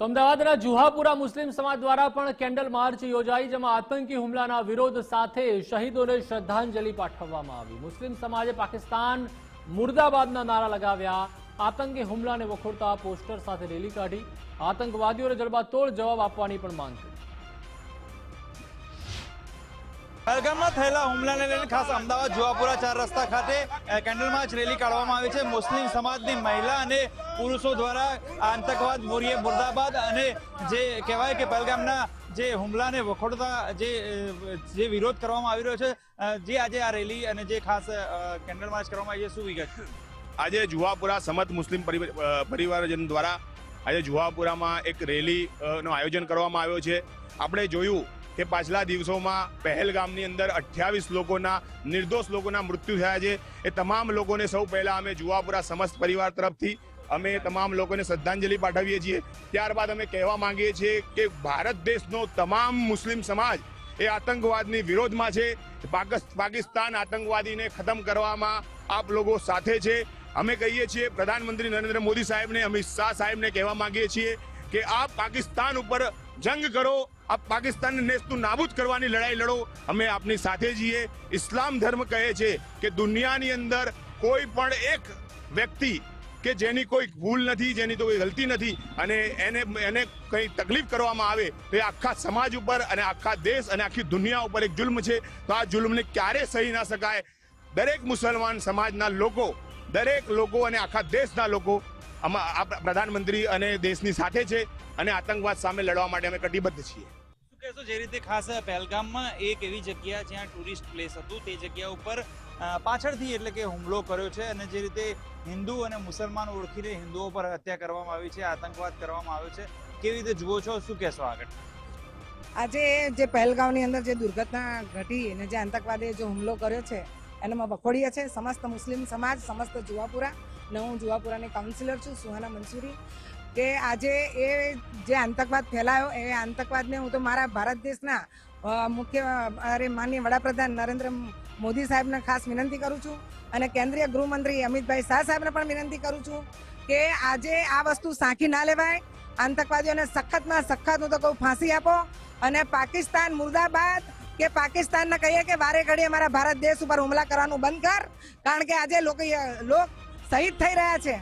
તો અમદાવાદના જુહાપુરા મુસ્લિમ સમાજ દ્વારા પણ કેન્ડલ માર્ચ યોજાઈ, જેમાં આતંકી હુમલાના વિરોધ સાથે શહીદોને શ્રદ્ધાંજલિ પાઠવવામાં આવી। મુસ્લિમ સમાજે પાકિસ્તાન મુર્દાબાદના નારા લગાવ્યા, આતંકી હુમલાને વખોડતા પોસ્ટર સાથે રેલી કાઢી, આતંકવાદીઓને જડબાતોડ જવાબ આપવાની પણ માંગ કરી। पहलगामમાં થયેલા હુમલાને લઈને ખાસ અમદાવાદ જુહાપુરા 4 રસ્તા ખાતે કેન્ડલ માર્ચ રેલી કાઢવામાં આવી છે। મુસ્લિમ સમાજની મહિલા અને પુરુષો દ્વારા આતંકવાદ મુર્દાબાદ અને જે કહેવાય કે પહલગામના જે હુમલાને વખોડતા જે વિરોધ કરવામાં આવી રહ્યો છે, જે આજે આ રેલી અને જે ખાસ કેન્ડલ માર્ચ કરવામાં આવી છે, શું વિગત? આજે જુહાપુરા સમત મુસ્લિમ પરિવારજન દ્વારા આજે જુહાપુરામાં એક રેલીનું આયોજન કરવામાં આવ્યો છે। આપણે જોયું કે પાછલા દિવસોમાં પહેલગામની અંદર 28 લોકોના નિર્દોષ લોકોના મૃત્યુ થયા છે। એ તમામ લોકોને સૌ પહેલા અમે જુહાપુરા સમસ્ત પરિવાર તરફથી અમે તમામ લોકોને શ્રદ્ધાંજલિ પાઠવીએ છીએ। ત્યારબાદ અમે કહેવા માંગીએ છીએ કે ભારત દેશનો તમામ મુસ્લિમ સમાજ એ આતંકવાદની વિરોધમાં છે। પાકિસ્તાન આતંકવાદીને ખતમ કરવામાં આપ લોકો સાથે છે। અમે કહીએ છીએ પ્રધાનમંત્રી નરેન્દ્ર મોદી સાહેબને, અમિત શાહ સાહેબને કહેવા માંગીએ છીએ કે આપ પાકિસ્તાન ઉપર જંગ કરો, આપ પાકિસ્તાનને નેસ્તું નાબૂદ કરવાની લડાઈ લડો, અમે આપની સાથે છીએ। ઇસ્લામ ધર્મ કહે છે કે દુનિયાની અંદર કોઈ પણ એક વ્યક્તિ કે જેની કોઈ ભૂલ નથી, જેની તો કોઈ ગલતી નથી અને એને કંઈ તકલીફ કરવામાં આવે તો એ આખા સમાજ ઉપર અને આખા દેશ અને આખી દુનિયા ઉપર એક જુલ્મ છે। તો આ જુલ્મને ક્યારે સહી ના શકાય। દરેક મુસલમાન સમાજના લોકો, દરેક લોકો અને આખા દેશના લોકો પ્રધાનમંત્રી અને દેશની સાથે છે અને આતંકવાદ સામે લડવા માટે અમે કટિબદ્ધ છીએ। શું કહેશો, જે રીતે ખાસ પહેલગામમાં એક એવી જગ્યા જ્યાં ટુરિસ્ટ પ્લેસ હતું, તે જગ્યા ઉપર પાછળથી એટલે કે હુમલો કર્યો છે અને જે રીતે હિન્દુ અને મુસલમાન ઓળખીને હિન્દુઓ પર હત્યા કરવામાં આવી છે, આતંકવાદ કરવામાં આવ્યો છે, કેવી રીતે જુઓ છો, શું કહેશો આગળ? આજે જે પહેલગામની અંદર જે દુર્ઘટના ઘટી અને જે આતંકવાદીએ જે હુમલો કર્યો છે એનામાં વખોડીએ છે સમસ્ત મુસ્લિમ સમાજ, સમસ્ત જુહાપુરા, અને હું જુહાપુરાની કાઉન્સિલર છું સુહાના મંસૂરી, કે આજે એ જે આતંકવાદ ફેલાયો એ આતંકવાદને હું તો મારા ભારત દેશના માનનીય વડાપ્રધાન નરેન્દ્ર મોદી સાહેબને ખાસ વિનંતી કરું છું અને કેન્દ્રીય ગૃહમંત્રી અમિતભાઈ શાહ સાહેબને પણ વિનંતી કરું છું કે આજે આ વસ્તુ સાંખી ના લેવાય। આતંકવાદીઓને સખતમાં સખત હું તો કહું ફાંસી આપો અને પાકિસ્તાન મુર્દાબાદ કે પાકિસ્તાનને કહીએ કે વારે ઘડીએ અમારા ભારત દેશ ઉપર હુમલા કરવાનું બંધ કર, કારણ કે આજે લોકો શહીદ થઈ રહ્યા છે,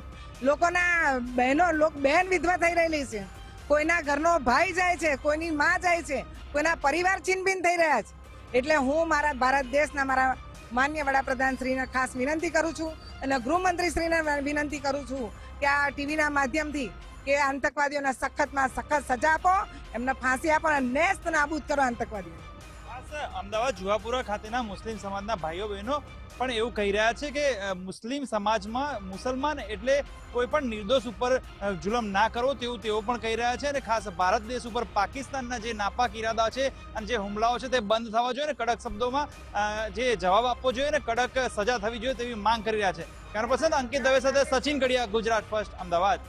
લોકોના બહેન વિધવા થઈ રહેલી છે, કોઈના ઘરનો ભાઈ જાય છે, કોઈની માં જાય છે, કોઈના પરિવાર છિનભિન થઈ રહ્યા છે। એટલે હું મારા ભારત દેશના મારા માન્ય વડાપ્રધાન શ્રીને ખાસ વિનંતી કરું છું અને ગૃહમંત્રી શ્રીને વિનંતી કરું છું કે આ ટીવીના માધ્યમથી કે આતંકવાદીઓને સખતમાં સખત સજા આપો, એમને ફાંસી આપો અને નેસ્ત નાબૂદ કરો આતંકવાદીઓ। અમદાવાદ જુહાપુરા ખાતેના મુસ્લિમ સમાજના ભાઈઓ બહેનો પણ એવું કહી રહ્યા છે કે મુસ્લિમ સમાજમાં મુસલમાન એટલે કોઈ પણ નિર્દોષ ઉપર જુલમ ના કરો, તેવું તેઓ પણ કહી રહ્યા છે અને ખાસ ભારત દેશ ઉપર પાકિસ્તાનના જે નાપાક ઈરાદા છે અને જે હુમલાઓ છે તે બંધ થવા જોઈએ અને કડક શબ્દોમાં જે જવાબ આપવો જોઈએ અને કડક સજા થવી જોઈએ તેવી માંગ કરી રહ્યા છે। કેમેરા પર્સન અંકિત દવે સાથે સચિન કડિયા, ગુજરાત ફર્સ્ટ, અમદાવાદ।